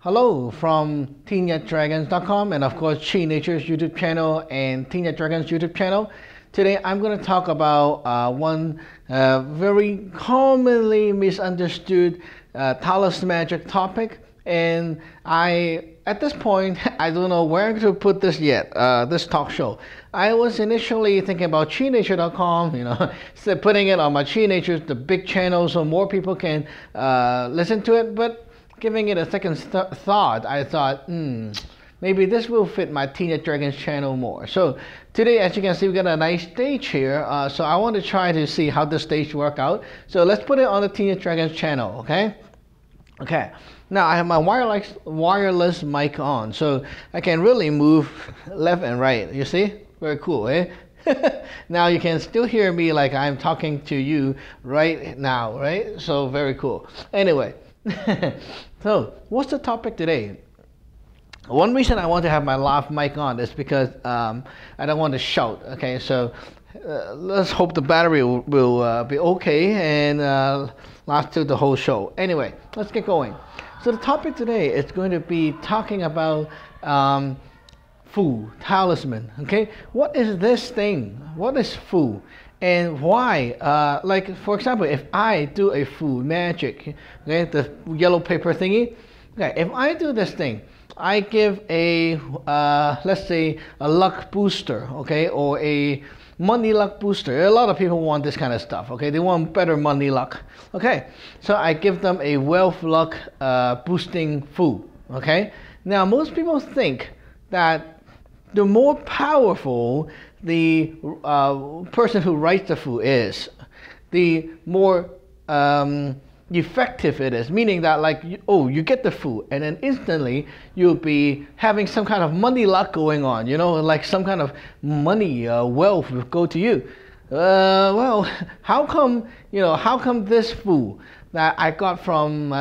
Hello from TeenYatDragons.com and of course Chi Nature's YouTube channel and Teen Yat Dragon's YouTube channel. Today I'm going to talk about one very commonly misunderstood Taoist magic topic, and at this point I don't know where to put this yet, this talk show. I was initially thinking about ChiNature.com, so putting it on my Chi Nature, the big channel, so more people can listen to it, but giving it a second thought, I thought, maybe this will fit my Teen Yat Dragons channel more. So today, as you can see, we got a nice stage here. So I want to try to see how the stage work out. So let's put it on the Teen Yat Dragons channel, okay? Okay. Now I have my wireless mic on, so I can really move left and right. You see? Very cool, eh? Now you can still hear me like I'm talking to you right now, right? So very cool. Anyway. So, what's the topic today? One reason I want to have my lav mic on is because I don't want to shout. Okay, so let's hope the battery will be okay and last through the whole show. Anyway, let's get going. So the topic today is going to be talking about Fu, talisman. Okay, what is this thing? What is Fu? And why? Like, for example, if I do a Fu magic, okay, the yellow paper thingy, okay, if I do this thing, I give a, let's say, a luck booster, okay, or a money luck booster. A lot of people want this kind of stuff, okay, they want better money luck, okay, so I give them a wealth luck boosting Fu, okay. Now, most people think that the more powerful the person who writes the Fu is, the more effective it is, meaning that, like, you get the Fu and then instantly you'll be having some kind of money luck going on, like some kind of money wealth will go to you. Well, how come this Fu that I got from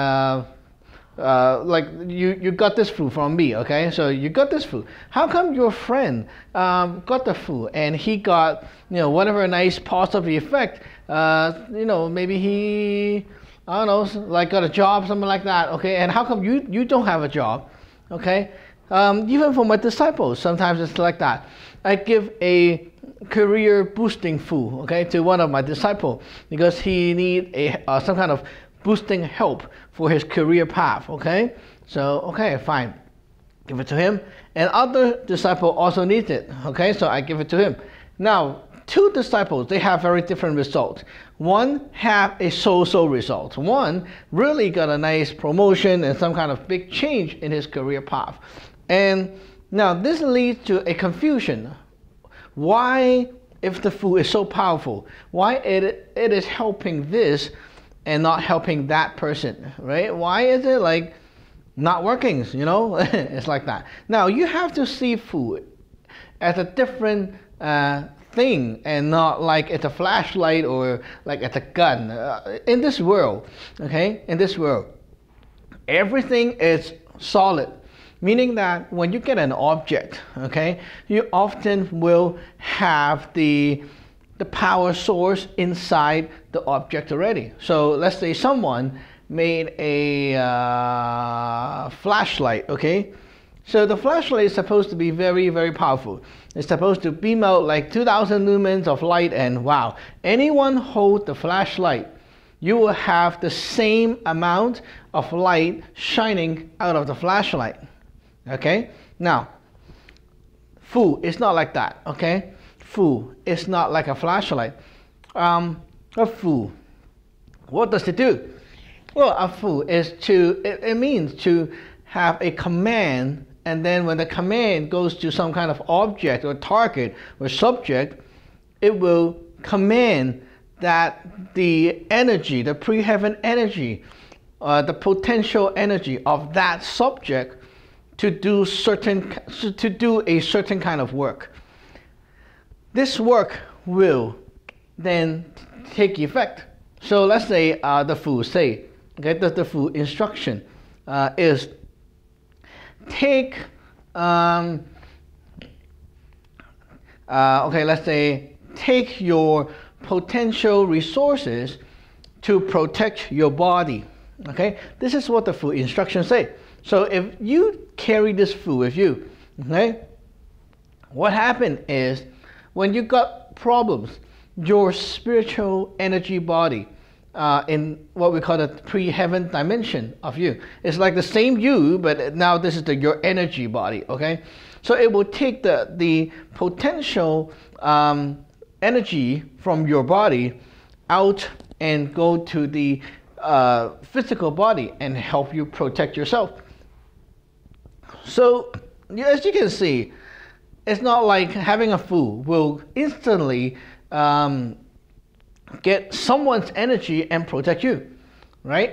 like you got this Fu from me, okay? So you got this Fu. How come your friend got the Fu and he got whatever nice positive effect? Maybe he, I don't know, like got a job, something like that, okay? And how come you don't have a job, okay? Even for my disciples, sometimes it's like that. I give a career boosting Fu, okay, to one of my disciples because he need some kind of boosting help for his career path, okay? So, okay, fine. Give it to him. And other disciple also needs it, okay? So I give it to him. Now, two disciples, they have very different results. One have a so-so result. One really got a nice promotion and some kind of big change in his career path. And now this leads to a confusion. Why, if the Fu is so powerful, why it is helping this and not helping that person, right? Why is it like not working, It's like that. Now, you have to see Fu as a different thing and not like it's a flashlight or like it's a gun. In this world, okay, in this world, everything is solid, meaning that when you get an object, okay, you often will have the power source inside the object already. So let's say someone made a flashlight, okay? So the flashlight is supposed to be very, very powerful. It's supposed to beam out like 2,000 lumens of light, and wow, anyone hold the flashlight, you will have the same amount of light shining out of the flashlight, okay? Now, Fu is not like that, okay? Fu is not like a flashlight. A Fu, what does it do? Well, a Fu is it means to have a command, and then when the command goes to some kind of object or target or subject, it will command that the energy, the pre-heaven energy, the potential energy of that subject to do a certain kind of work. This work will then take effect. So let's say the Fu say, okay, the Fu instruction is take, okay, let's say take your potential resources to protect your body. Okay, this is what the Fu instructions say. So if you carry this fu with you, okay, what happened is when you got problems, your spiritual energy body in what we call the pre-heaven dimension of you, it's like the same you, but now this is your energy body, okay? So it will take the potential energy from your body out and go to the physical body and help you protect yourself. So as you can see, it's not like having a fu will instantly get someone's energy and protect you, right?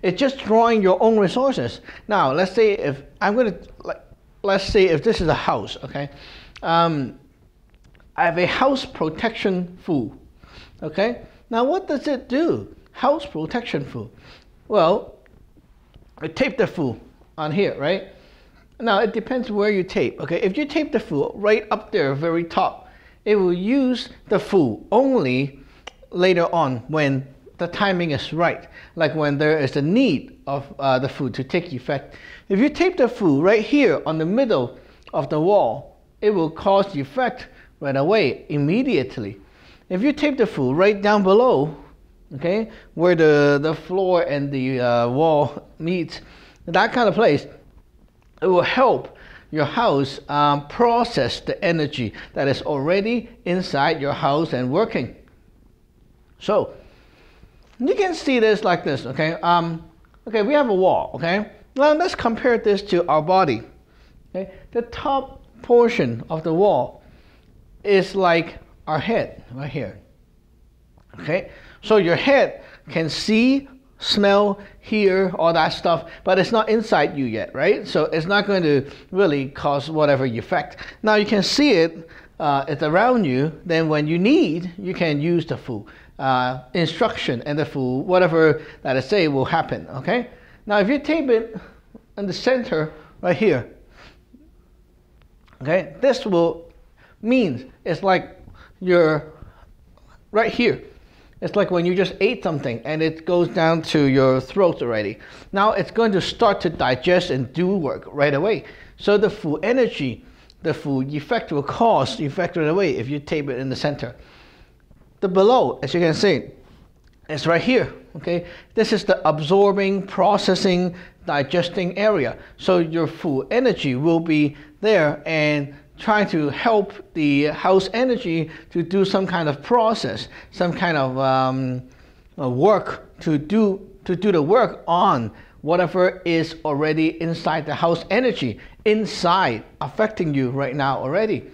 It's just drawing your own resources. Now, let's say if let's say if this is a house, okay? I have a house protection fu, okay? Now, what does it do? House protection fu. Well, I tape the fu on here, right? Now, it depends where you tape, okay? If you tape the fu right up there, very top, it will use the fu only later on when the timing is right, like when there is a need of the fu to take effect. If you tape the fu right here on the middle of the wall, it will cause effect right away, immediately. If you tape the fu right down below, okay, where the floor and the wall meets, that kind of place, it will help your house process the energy that is already inside your house and working. So you can see this like this, okay? Okay, we have a wall, okay? Now let's compare this to our body. Okay, the top portion of the wall is like our head right here. Okay, so your head can see, smell, hear, all that stuff, but it's not inside you yet, right? So it's not going to really cause whatever effect. Now you can see it, it's around you. Then when you need, you can use the fu instruction, and the fu, whatever that I say, will happen. Okay. Now if you tape it in the center right here, okay, this will mean it's like you're right here. It's like when you just ate something and it goes down to your throat already. Now it's going to start to digest and do work right away. So the fu energy, the fu effect will cause effect right away if you tape it in the center. The below, as you can see, is right here. Okay, this is the absorbing, processing, digesting area. So your fu energy will be there and trying to help the house energy to do some kind of process, some kind of work to do the work on whatever is already inside the house energy, inside, affecting you right now already.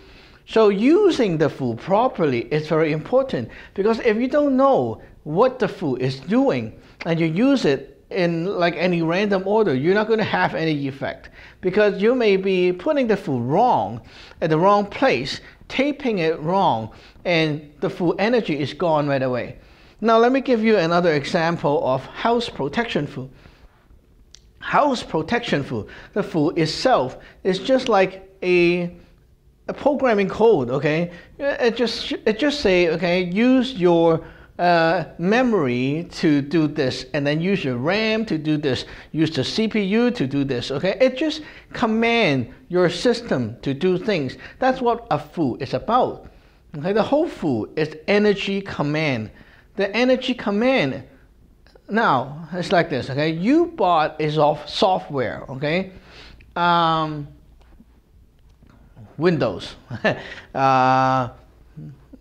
So using the fu properly is very important, because if you don't know what the fu is doing and you use it in like any random order, you're not going to have any effect, because you may be putting the fu wrong at the wrong place, taping it wrong, and the fu energy is gone right away. Now let me give you another example of house protection fu. House protection fu, the fu itself is just like a programming code, okay? It just say, okay, use your memory to do this, and then use your RAM to do this, use the CPU to do this, okay? It just command your system to do things. That's what a fu is about. Okay, the whole fu is energy command. The energy command, now it's like this, okay? You bought a software, okay? Windows,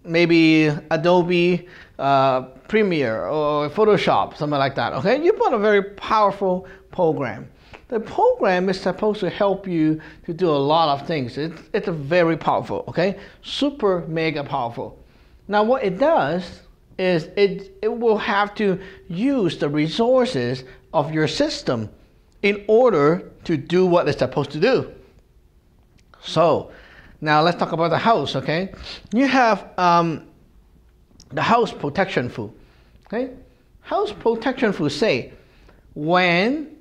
maybe Adobe Premiere or Photoshop, something like that, okay? You bought a very powerful program. The program is supposed to help you to do a lot of things. It's very powerful, okay? Super mega powerful. Now what it does is it will have to use the resources of your system in order to do what it's supposed to do. So now let's talk about the house, okay? You have the house protection fu, okay? House protection fu say, when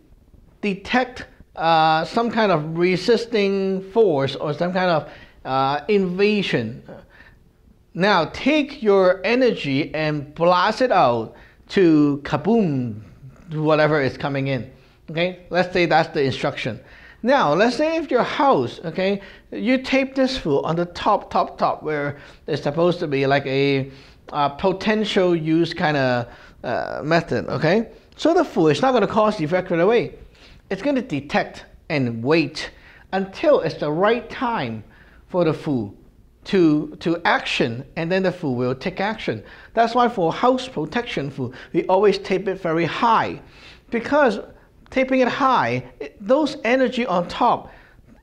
detect some kind of resisting force or some kind of invasion, now take your energy and blast it out to kaboom, whatever is coming in, Okay, let's say that's the instruction. Now, let's say if your house, okay, you tape this fu on the top, where it's supposed to be like a potential use kind of method, okay? So the fu is not going to cause the effect right away. It's going to detect and wait until it's the right time for the fu to action, and then the fu will take action. That's why for house protection fu, we always tape it very high, because taping it high, those energy on top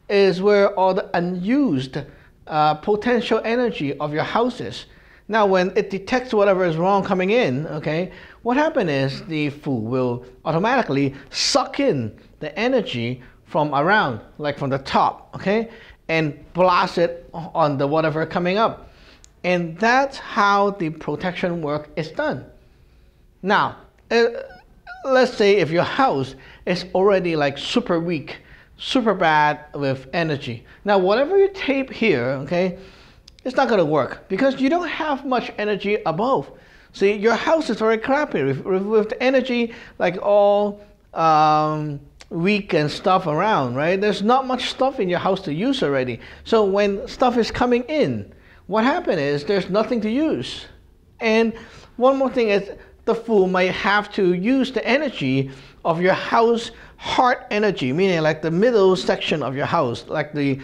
is where all the unused potential energy of your house is. Now, when it detects whatever is wrong coming in, okay, what happens is the fu will automatically suck in the energy from around, like from the top, okay, and blast it on the whatever coming up. And that's how the protection work is done. Now, let's say if your house is already like super weak, super bad with energy. Now, whatever you tape here, okay, it's not going to work because you don't have much energy above. See, your house is very crappy with the energy like all weak and stuff around, right? There's not much stuff in your house to use already. So when stuff is coming in, what happens is there's nothing to use. And one more thing is, the fu might have to use the energy of your house heart energy, meaning like the middle section of your house, like the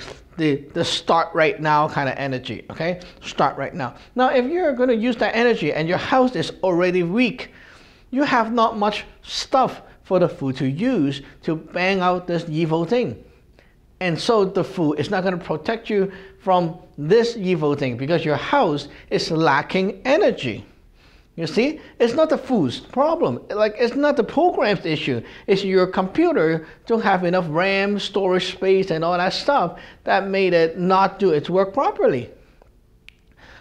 start right now kind of energy, okay? Start right now. Now, if you're going to use that energy and your house is already weak, you have not much stuff for the fu to use to bang out this evil thing. And so the fu is not going to protect you from this evil thing because your house is lacking energy. You see, it's not the fu's problem. Like, it's not the program's issue. It's your computer don't have enough RAM, storage space, and all that stuff that made it not do its work properly.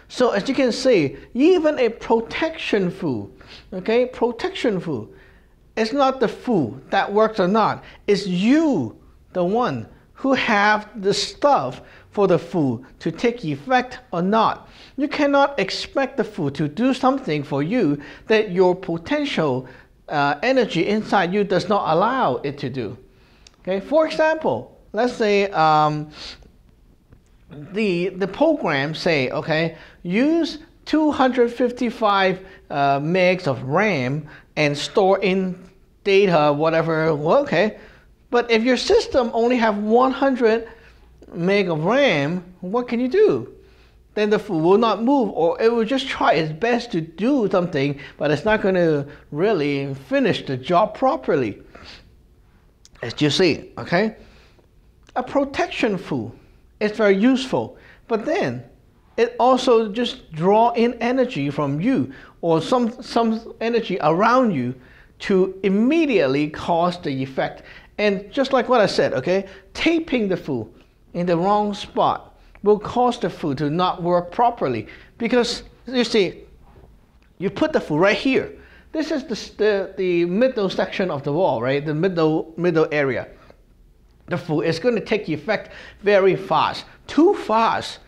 So as you can see, even a protection fu, okay, protection fu, it's not the fu that works or not. It's you, the one who have the stuff for the fu to take effect or not. You cannot expect the fu to do something for you that your potential energy inside you does not allow it to do. Okay, for example, let's say the program say, okay, use 255 megs of RAM and store in data, whatever. Well, okay, but if your system only have 100 meg of RAM, what can you do? Then the fu will not move, or it will just try its best to do something, but it's not going to really finish the job properly. As you see, okay? A protection fu is very useful, but then it also just draw in energy from you or some energy around you to immediately cause the effect. And just like what I said, okay, taping the fu in the wrong spot will cause the fu to not work properly, because you see, you put the fu right here. This is the middle section of the wall, right? The middle area. The fu is going to take effect very fast, too fast.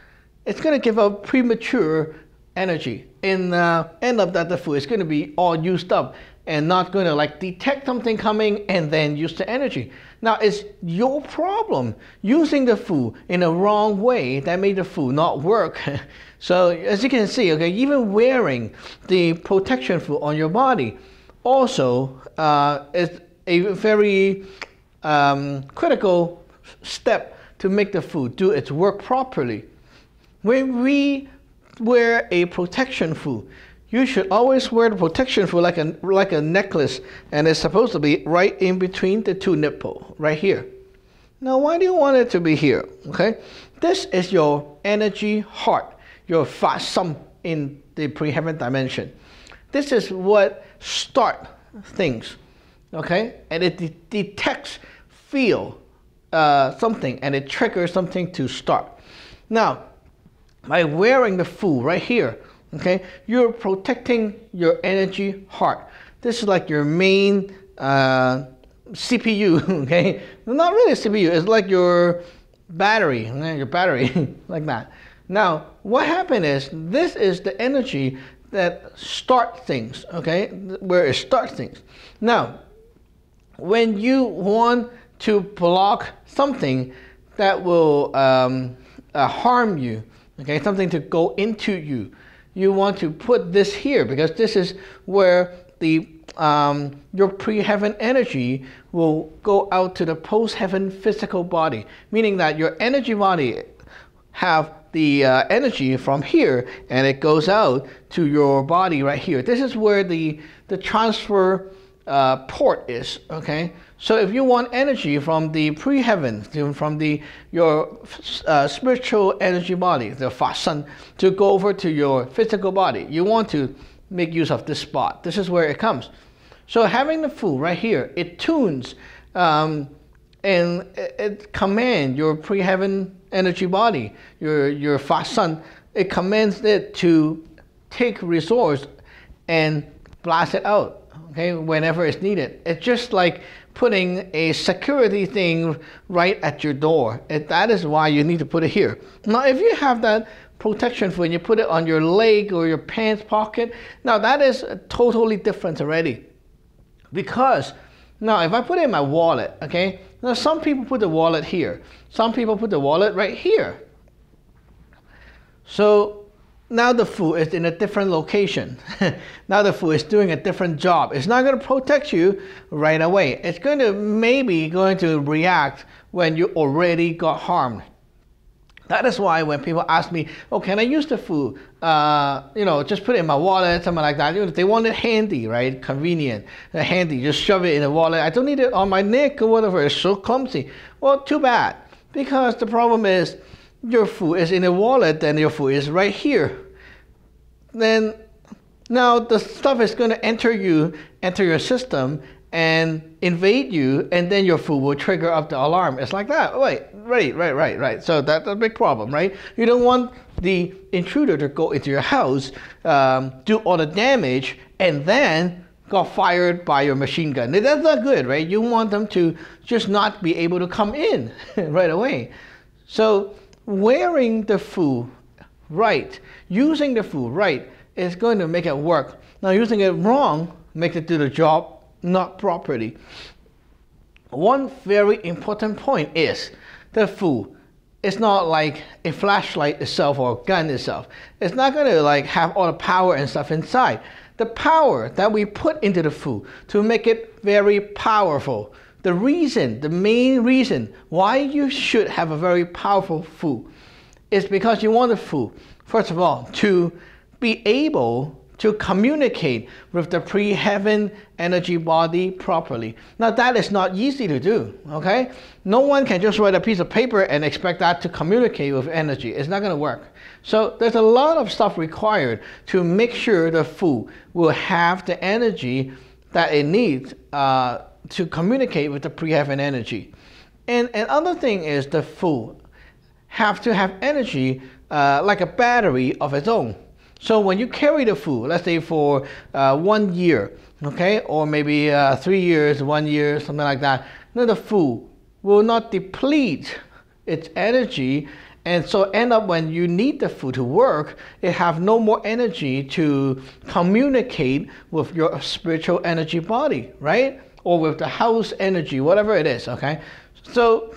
It's going to give out premature energy. In the end of that, the fu is going to be all used up and not going to like detect something coming and then use the energy. Now, it's your problem using the fu in a wrong way that made the fu not work. So as you can see, okay, even wearing the protection fu on your body also is a very critical step to make the fu do its work properly. When we wear a protection fu, you should always wear the protection fu like a necklace, and it's supposed to be right in between the two nipples, right here. Now, why do you want it to be here? Okay, this is your energy heart, your fa sum in the pre-heaven dimension. This is what start things, okay, and it detects, feel something, and it triggers something to start. Now, by wearing the fu right here, okay, you're protecting your energy heart. This is like your main CPU, okay? Not really CPU, it's like your battery, okay? Like that. Now, what happened is, this is the energy that starts things, okay? Where it starts things. Now, when you want to block something that will harm you, okay, something to go into you, you want to put this here, because this is where the your pre-heaven energy will go out to the post-heaven physical body, meaning that your energy body have the energy from here, and it goes out to your body right here. This is where the transfer port is, okay? So if you want energy from the pre-heaven, from your spiritual energy body, the Fa Sun, to go over to your physical body, you want to make use of this spot. This is where it comes. So having the Fu right here, it tunes and it commands your pre-heaven energy body, your Fa Sun. It commands it to take resource and blast it out, okay, whenever it's needed. It's just like putting a security thing right at your door. That is why you need to put it here. Now, if you have that protection for when you put it on your leg or your pants pocket, now that is totally different already. Because now if I put it in my wallet, okay, now some people put the wallet here, some people put the wallet right here. So now the Fu is in a different location. Now the Fu is doing a different job. It's not going to protect you right away. It's going to maybe going to react when you already got harmed. That is why when people ask me, oh, can I use the Fu? You know, just put it in my wallet, something like that. You know, they want it handy, right? Convenient, handy. Just shove it in the wallet. I don't need it on my neck or whatever. It's so clumsy. Well, too bad. Because the problem is your Fu is in a wallet, then your Fu is right here. Then now the stuff is going to enter your system and invade you, and then your Fu will trigger up the alarm. It's like that. Wait, right. So that's a big problem, right? You don't want the intruder to go into your house, do all the damage, and then got fired by your machine gun. That's not good, right? You want them to just not be able to come in right away. So wearing the Fu right, using the Fu right, is going to make it work. Now using it wrong makes it do the job not properly. One very important point is the Fu is not like a flashlight itself or a gun itself. It's not going to like have all the power and stuff inside. The power that we put into the Fu to make it very powerful, the main reason why you should have a very powerful Fu is because you want the Fu, first of all, to be able to communicate with the pre-heaven energy body properly. Now that is not easy to do, okay? No one can just write a piece of paper and expect that to communicate with energy. It's not gonna work. So there's a lot of stuff required to make sure the Fu will have the energy that it needs to communicate with the pre-heaven energy. And another thing is the Fu have to have energy like a battery of its own. So when you carry the Fu, let's say for 1 year, okay, or maybe 3 years, 1 year, something like that, then the Fu will not deplete its energy, and so end up when you need the Fu to work, it have no more energy to communicate with your spiritual energy body, right? Or with the house energy, whatever it is, okay? So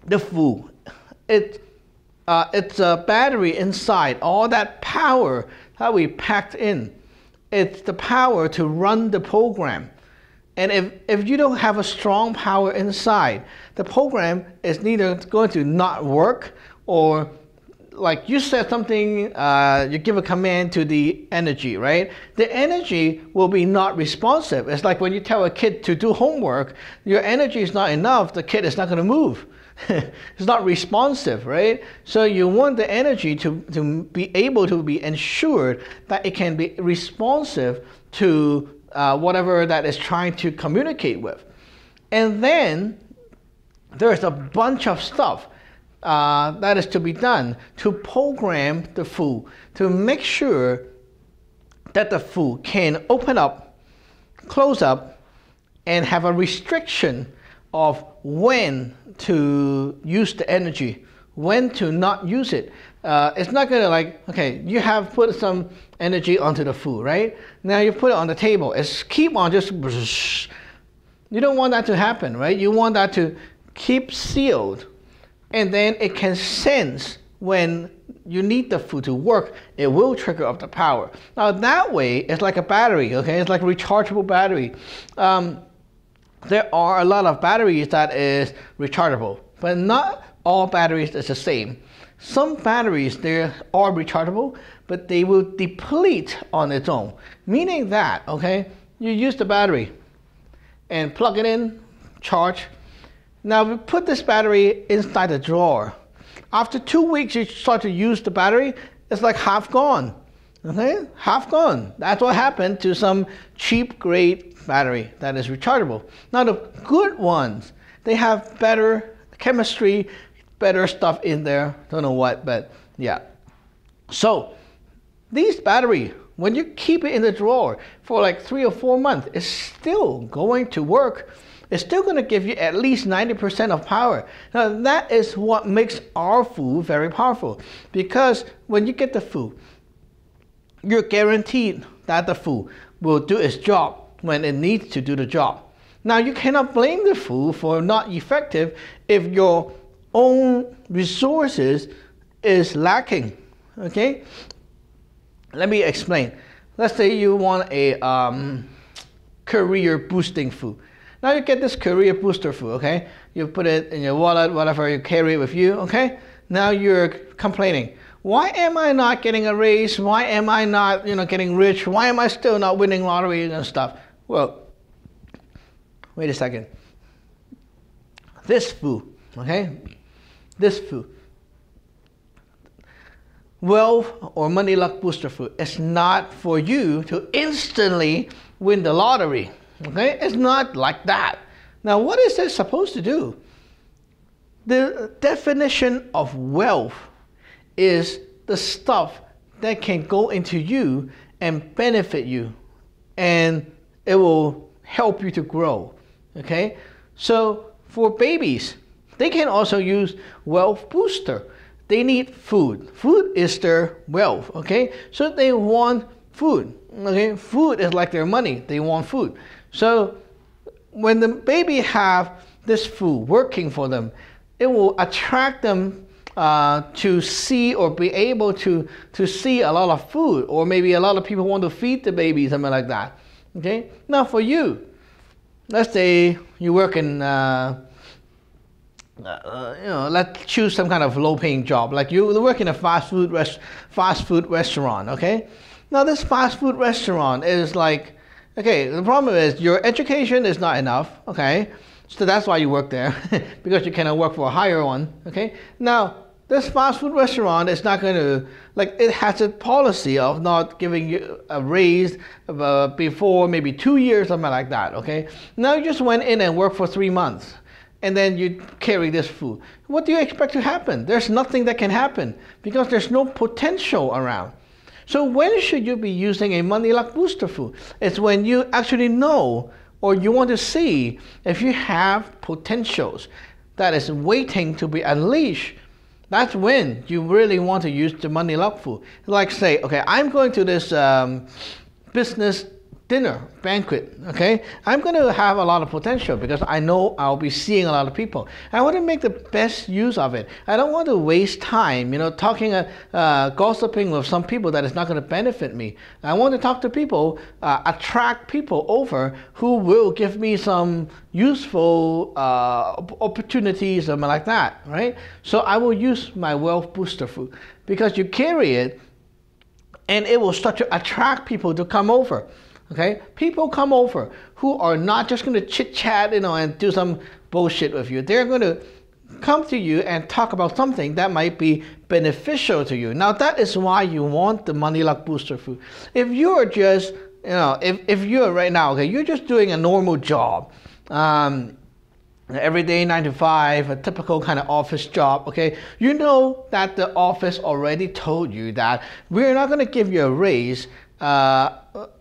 the Fu, it's a battery inside, all that power that we packed in. It's the power to run the program. And if you don't have a strong power inside, the program is neither going to not work, or like you said something, you give a command to the energy, right? The energy will be not responsive. It's like when you tell a kid to do homework, your energy is not enough, the kid is not going to move. It's not responsive, right? So you want the energy to be able to be ensured that it can be responsive to whatever that is trying to communicate with. And then there's a bunch of stuff that is to be done to program the Fu, to make sure that the Fu can open up, close up, and have a restriction of when to use the energy, when to not use it. It's not gonna like, okay, you have put some energy onto the Fu, right? Now you put it on the table, it's keep on just, you You don't want that to happen, right? You want that to keep sealed, and then it can sense when you need the food to work, it will trigger up the power. Now that way, it's like a battery, okay? It's like a rechargeable battery. There are a lot of batteries that is rechargeable, but not all batteries is the same. Some batteries, they are rechargeable, but they will deplete on its own. Meaning that, okay, you use the battery and plug it in, charge. Now we put this battery inside the drawer. After 2 weeks, you start to use the battery, it's like half gone, okay? Half gone. That's what happened to some cheap grade battery that is rechargeable. Now the good ones, they have better chemistry, better stuff in there, don't know what, but yeah. So these battery, when you keep it in the drawer for like 3 or 4 months, it's still going to work. It's still going to give you at least 90% of power. Now that is what makes our food very powerful, because when you get the food, you're guaranteed that the food will do its job when it needs to do the job. Now you cannot blame the food for not effective if your own resources is lacking, okay? Let me explain. Let's say you want a career boosting food. Now you get this career booster food, okay? You put it in your wallet, whatever, you carry it with you, okay? Now you're complaining. Why am I not getting a raise? Why am I not, getting rich? Why am I still not winning lottery and stuff? Well, wait a second. This food, okay? This food, wealth or money luck booster food, is not for you to instantly win the lottery. Okay, it's not like that. Now, what is it supposed to do? The definition of wealth is the stuff that can go into you and benefit you, and it will help you to grow. Okay, so for babies, they can also use wealth booster. They need food. Food is their wealth. Okay, so they want food. Okay, food is like their money. They want food. So when the baby have this food working for them, it will attract them to see or be able to see a lot of food, or maybe a lot of people want to feed the baby, something like that. Okay. Now for you, let's say you work in let's choose some kind of low-paying job, like you work in a fast food restaurant. Okay. Now this fast food restaurant is like, okay, the problem is your education is not enough, okay? So that's why you work there, because you cannot work for a higher one, okay? Now, this fast food restaurant is not going to, like, it has a policy of not giving you a raise before maybe 2 years, something like that, okay? Now you just went in and worked for 3 months, and then you carry this food. What do you expect to happen? There's nothing that can happen, because there's no potential around. So when should you be using a money luck booster food? It's when you actually know, or you want to see if you have potentials that is waiting to be unleashed. That's when you really want to use the money luck food. Like say, okay, I'm going to this business dinner banquet, okay? I'm going to have a lot of potential because I know I'll be seeing a lot of people. I want to make the best use of it. I don't want to waste time, talking, gossiping with some people that is not going to benefit me. I want to talk to people, attract people over who will give me some useful opportunities, something like that, right? So I will use my wealth booster food because you carry it and it will start to attract people to come over. Okay, people come over who are not just going to chit-chat, and do some bullshit with you. They're going to come to you and talk about something that might be beneficial to you. Now, that is why you want the money luck booster food. If you're just, if you're right now, okay, you're just doing a normal job, every day 9 to 5, a typical kind of office job, okay, you know that the office already told you that we're not going to give you a raise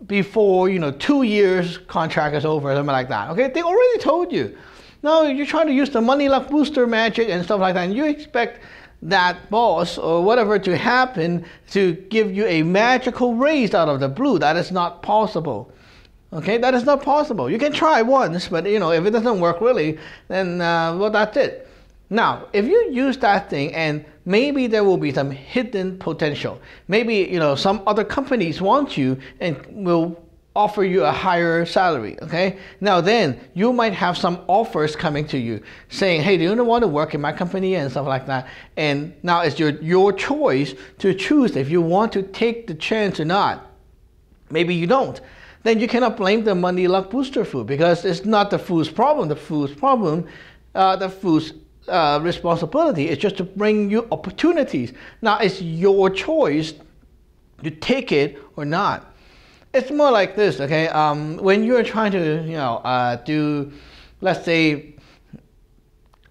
before 2 years contract is over, something like that. Okay, they already told you. Now you're trying to use the money luck booster magic and stuff like that, and you expect that boss or whatever to happen to give you a magical raise out of the blue. That is not possible. Okay, that is not possible. You can try once, but you know, if it doesn't work really, then well, that's it. Now, if you use that thing, and maybe there will be some hidden potential. Maybe, you know, some other companies want you and will offer you a higher salary, okay? Now then, you might have some offers coming to you saying, hey, do you want to work in my company and stuff like that? And now it's your choice to choose if you want to take the chance or not. Maybe you don't. Then you cannot blame the money luck booster food, because it's not the food's problem. The food's problem, the food's responsibility is just to bring you opportunities. Now it's your choice to take it or not. It's more like this, okay? When you're trying to, you know, do, let's say,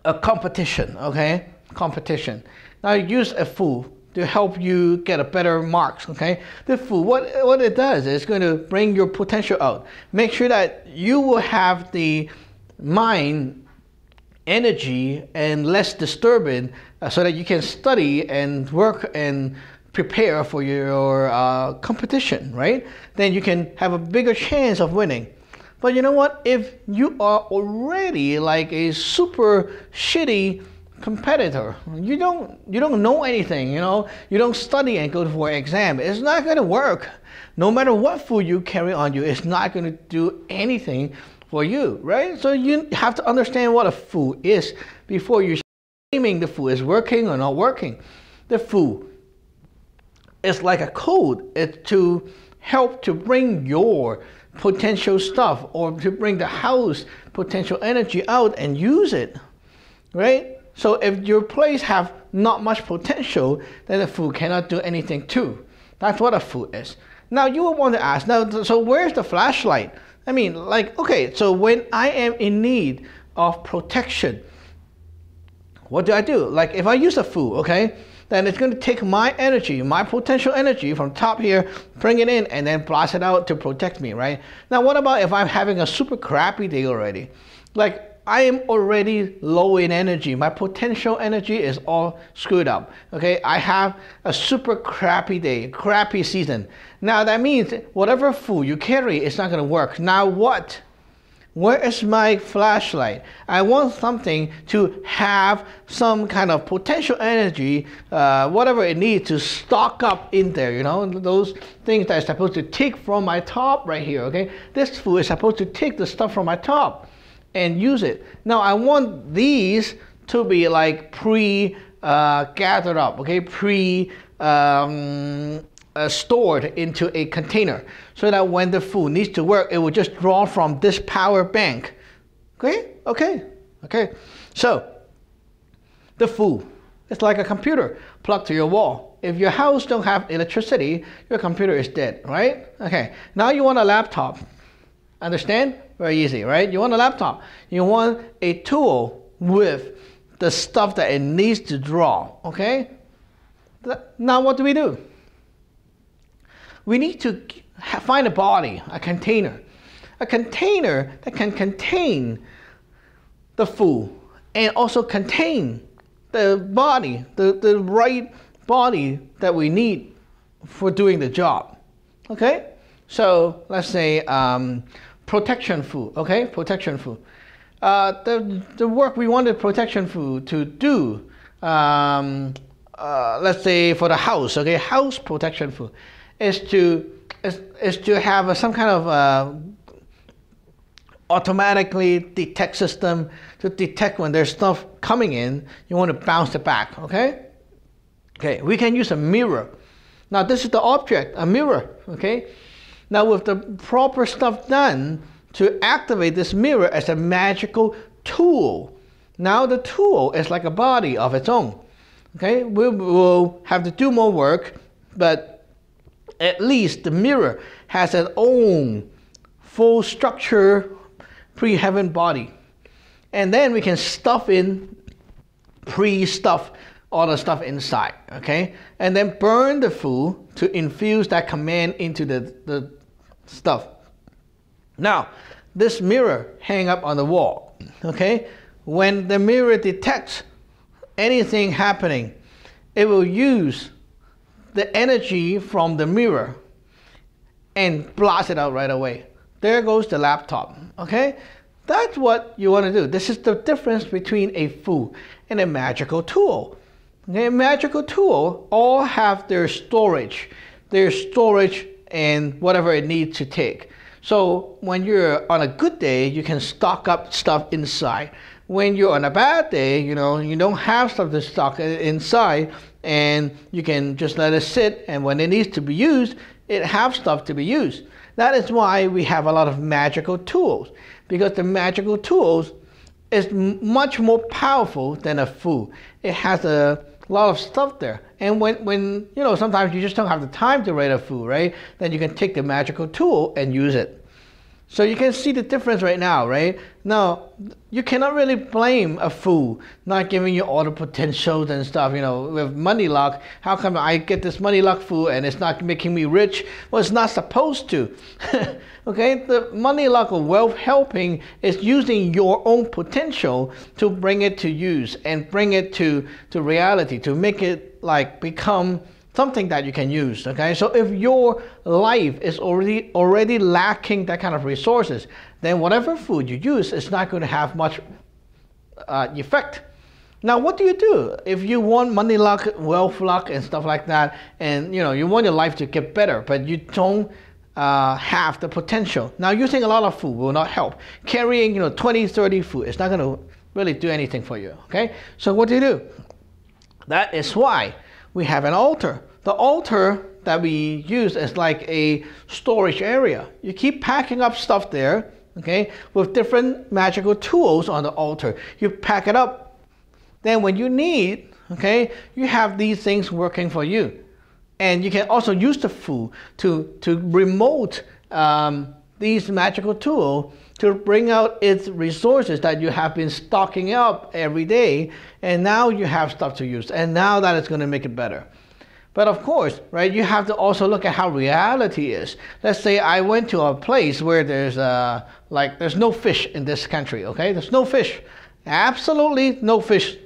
a competition, okay? Competition. Now you use a food to help you get a better marks, okay? The food, what it does is going to bring your potential out. Make sure that you will have the mind, energy, and less disturbing so that you can study and work and prepare for your competition, right? Then you can have a bigger chance of winning. But you know what? If you are already like a super shitty competitor, you don't know anything, you know, you don't study and go for an exam, it's not going to work. No matter what food you carry on you, it's not going to do anything for you, right? So you have to understand what a food is before you claiming the food is working or not working. The food is like a code. It's to help to bring your potential stuff, or to bring the house potential energy out and use it, right? So if your place have not much potential, then the food cannot do anything too. That's what a food is. Now you will want to ask, now, so where's the flashlight? I mean, like, okay, so when I am in need of protection, what do? Like if I use a food, okay, then it's going to take my energy, my potential energy from top here, bring it in, and then blast it out to protect me, right? Now what about if I'm having a super crappy day already? Like, I am already low in energy. My potential energy is all screwed up. Okay, I have a super crappy day, crappy season. Now that means whatever food you carry is not going to work. Now what? Where is my flashlight? I want something to have some kind of potential energy, whatever it needs to stock up in there, you know, those things that are supposed to take from my top right here, okay? This food is supposed to take the stuff from my top and use it. Now I want these to be like gathered up, okay, stored into a container, so that when the food needs to work, it will just draw from this power bank. Okay. So the food is like a computer plugged to your wall. If your house don't have electricity, your computer is dead, right? Okay. Now you want a laptop. Understand? Very easy, right? You want a laptop. You want a tool with the stuff that it needs to draw, okay? Now what do? We need to find a body, a container that can contain the food and also contain the body, the right body that we need for doing the job, okay? So let's say protection food, okay? Protection food. The work we wanted protection food to do, let's say for the house, okay? House protection food is to have some kind of automatically detect system to detect when there's stuff coming in. You want to bounce it back, okay? Okay, we can use a mirror. Now this is the object, a mirror, okay? Now with the proper stuff done to activate this mirror as a magical tool. Now the tool is like a body of its own. Okay, we will have to do more work, but at least the mirror has its own full structure, pre-heaven body. And then we can stuff in, pre-stuff all the stuff inside, okay? And then burn the food to infuse that command into the stuff. Now, this mirror hang up on the wall, okay? When the mirror detects anything happening, it will use the energy from the mirror and blast it out right away. there goes the laptop, okay? That's what you want to do. This is the difference between a fu and a magical tool. Okay, a magical tool all have their storage and whatever it needs to take. So when you're on a good day, you can stock up stuff inside. When you're on a bad day, you know, you don't have stuff to stock inside, and you can just let it sit, and when it needs to be used, it has stuff to be used. That is why we have a lot of magical tools, because the magical tools is much more powerful than a fu. It has a lot of stuff there. And when you know, sometimes you just don't have the time to write a fu, right? Then you can take the magical tool and use it. So you can see the difference right now, right? Now, you cannot really blame a fu not giving you all the potentials and stuff, you know, with money luck. How come I get this money luck fu and it's not making me rich? Well, it's not supposed to. Okay, the money luck or wealth helping is using your own potential to bring it to use and bring it to reality, to make it like become something that you can use. Okay, so if your life is already lacking that kind of resources, then whatever food you use is not going to have much effect. Now, what do you do if you want money luck, wealth luck, and stuff like that, and you know you want your life to get better, but you don't have the potential? Now, using a lot of food will not help. Carrying 20, 30 food is not going to really do anything for you. Okay, so what do? That is why we have an altar. The altar that we use is like a storage area. You keep packing up stuff there, okay, with different magical tools on the altar. You pack it up. Then when you need, okay, you have these things working for you. And you can also use the food to remote these magical tools to bring out its resources that you have been stocking up every day, and now you have stuff to use, and now that is going to make it better. But of course, right, you have to also look at how reality is. Let's say I went to a place where there's there's no fish in this country, okay? There's no fish, absolutely no fish.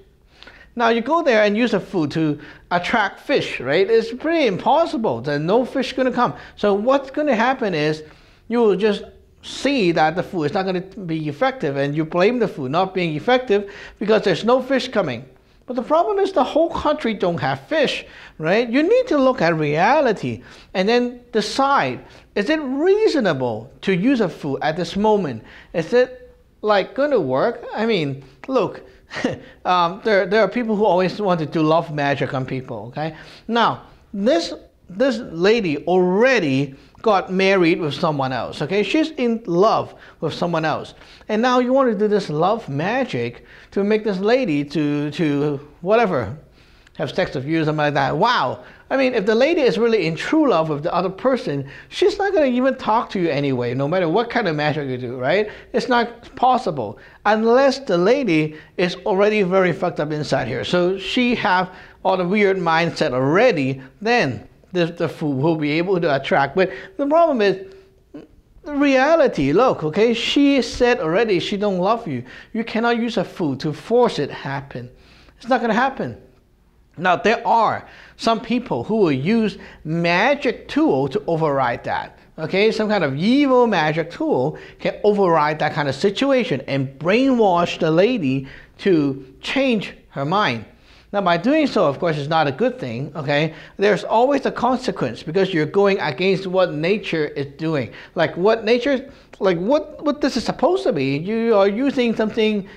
Now you go there and use the food to attract fish, right? It's pretty impossible. There's no fish going to come. So what's going to happen is you will just see that the food is not going to be effective, and you blame the food not being effective because there's no fish coming. But the problem is the whole country don't have fish, right? You need to look at reality and then decide, is it reasonable to use a food at this moment? Is it like going to work? I mean, look, there are people who always want to do love magic on people, okay? Now, this lady already got married with someone else, okay? She's in love with someone else. And now you want to do this love magic to make this lady to whatever, have sex with you, something like that. Wow. I mean, if the lady is really in true love with the other person, she's not going to even talk to you anyway, no matter what kind of magic you do, right? It's not possible unless the lady is already very fucked up inside here. So she have all the weird mindset already, then the food will be able to attract. But the problem is the reality. Look, okay, she said already she don't love you. You cannot use a food to force it happen. It's not going to happen. Now, there are some people who will use magic tool to override that. Okay, some kind of evil magic tool can override that kind of situation and brainwash the lady to change her mind. Now, by doing so, of course, it's not a good thing, okay? There's always a consequence because you're going against what nature is doing. Like what nature, like what this is supposed to be, you are using something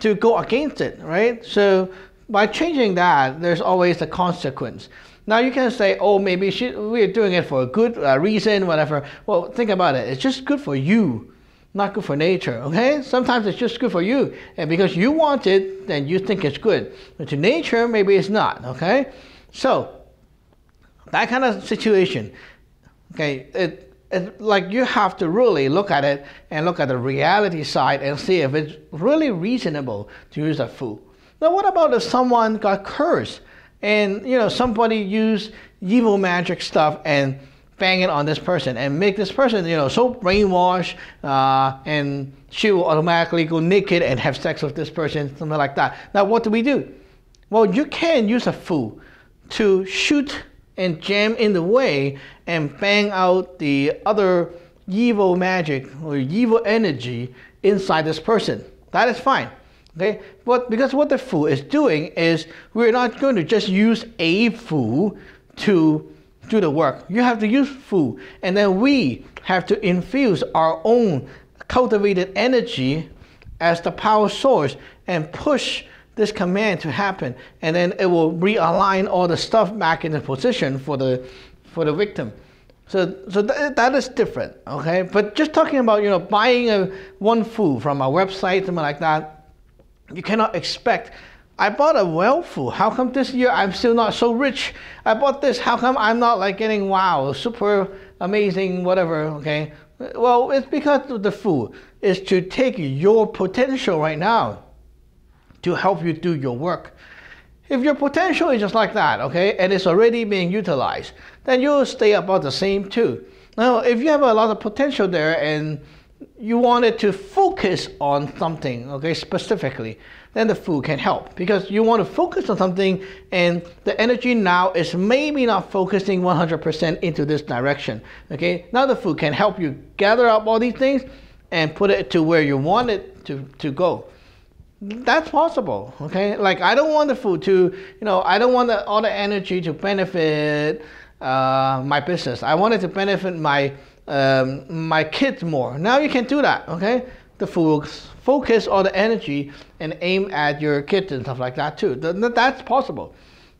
to go against it, right? So by changing that, there's always a consequence. Now you can say, oh, maybe we're doing it for a good reason, whatever. Well, think about it. It's just good for you, not good for nature, okay? Sometimes it's just good for you, and because you want it, then you think it's good. But to nature, maybe it's not, okay? So that kind of situation, okay, it's like you have to really look at it and look at the reality side and see if it's really reasonable to use that food. Now, what about if someone got cursed and somebody used evil magic stuff and bang it on this person and make this person so brainwashed and she will automatically go naked and have sex with this person, something like that. Now, what do we do? Well, you can use a fool to shoot and jam in the way and bang out the other evil magic or evil energy inside this person. That is fine. Okay, but because what the fu is doing is we're not going to just use a fu to do the work. You have to use fu, and then we have to infuse our own cultivated energy as the power source and push this command to happen, and then it will realign all the stuff back into position for the victim. So that is different, okay? But just talking about, you know, buying one fu from a website, something like that, you cannot expect, I bought a well fu, how come this year I'm still not so rich? I bought this, how come I'm not like getting wow, super amazing, whatever, okay? Well, it's because the fu is to take your potential right now to help you do your work. If your potential is just like that, okay, and it's already being utilized, then you'll stay about the same too. Now, if you have a lot of potential there and you wanted to focus on something, okay, specifically, then the fu can help, because you want to focus on something and the energy now is maybe not focusing 100% into this direction, okay? Now the fu can help you gather up all these things and put it to where you want it to go. That's possible, okay? Like, I don't want the fu to, you know, I don't want all the energy to benefit my business. I want it to benefit my my kids more. Now you can do that, okay? The fu will focus all the energy and aim at your kids and stuff like that too. That's possible,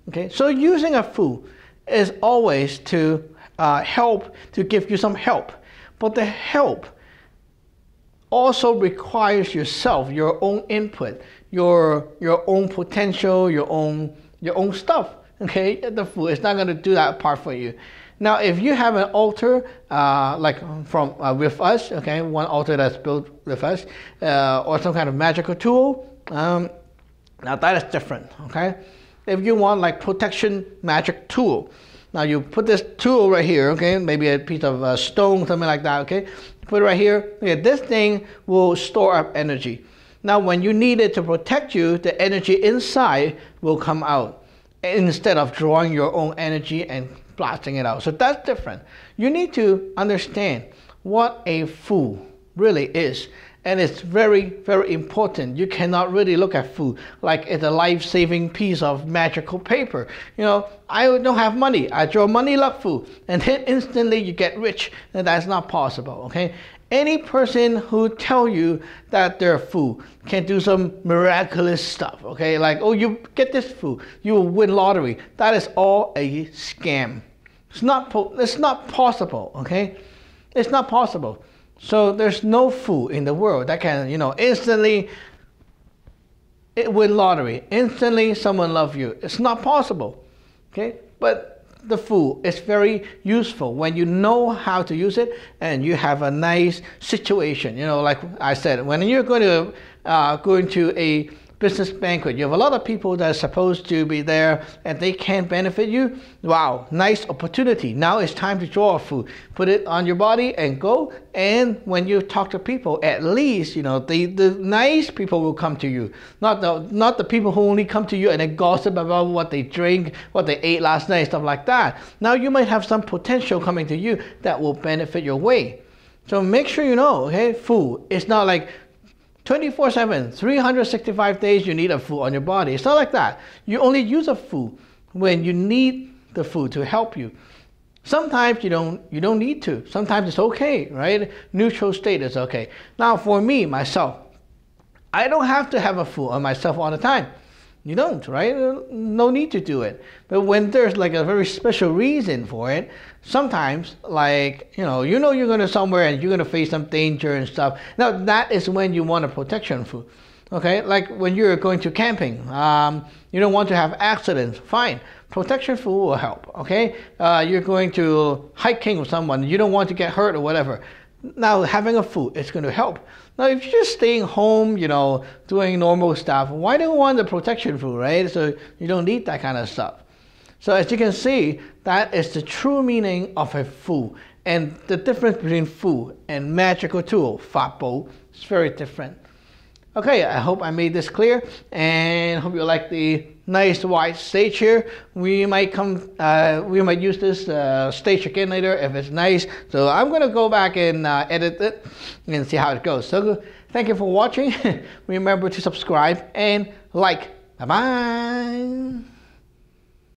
okay? So using a fu is always to help, to give you some help, but the help also requires yourself, your own input, your own potential, your own stuff. Okay, the fu is not going to do that part for you. Now, if you have an altar like from with us, okay, one altar that's built with us, or some kind of magical tool, now that is different. Okay, if you want like protection magic tool, now you put this tool right here. Okay, maybe a piece of stone, something like that. Okay. Put it right here. Okay, this thing will store up energy. Now, when you need it to protect you, the energy inside will come out instead of drawing your own energy and blasting it out. So that's different. You need to understand what a fu really is. And it's very, very important. You cannot really look at fu like it's a life-saving piece of magical paper. You know, I don't have money. I draw money luck fu, and then instantly you get rich. And that's not possible, okay? Any person who tell you that their fu can do some miraculous stuff, okay? Like, oh, you get this fu, you will win lottery. That is all a scam. It's not possible, okay? It's not possible. So there's no fu in the world that can, you know, instantly win lottery. Instantly someone love you. It's not possible, okay? But the fu is very useful when you know how to use it and you have a nice situation. You know, like I said, when you're going to go into a business banquet, you have a lot of people that are supposed to be there and they can't benefit you. Wow, nice opportunity. Now it's time to draw a fu. Put it on your body and go. And when you talk to people, at least, you know, the nice people will come to you. Not the people who only come to you and then gossip about what they drink, what they ate last night, stuff like that. Now you might have some potential coming to you that will benefit your way. So make sure you know, okay, fu is not like 24/7, 365 days you need a fu on your body. It's not like that. You only use a fu when you need the fu to help you. Sometimes you don't need to. Sometimes it's okay, right? Neutral state is okay. Now for me, myself, I don't have to have a fu on myself all the time. You don't, right? No need to do it. But when there's like a very special reason for it, sometimes, like, you know you're going to somewhere and you're going to face some danger and stuff. Now that is when you want a protection fu. Okay, like when you're going to camping, you don't want to have accidents. Fine, protection fu will help. Okay, you're going to hiking with someone, you don't want to get hurt or whatever. Now having a fu is going to help. Now if you're just staying home, you know, doing normal stuff, why do you want the protection fu, right? So you don't need that kind of stuff. So as you can see, that is the true meaning of a fu. And the difference between fu and magical tool, fa bo, is very different. Okay, I hope I made this clear and hope you like the nice wide stage here. We might use this stage again later if it's nice. So I'm gonna go back and edit it and see how it goes. So thank you for watching. Remember to subscribe and like. Bye bye.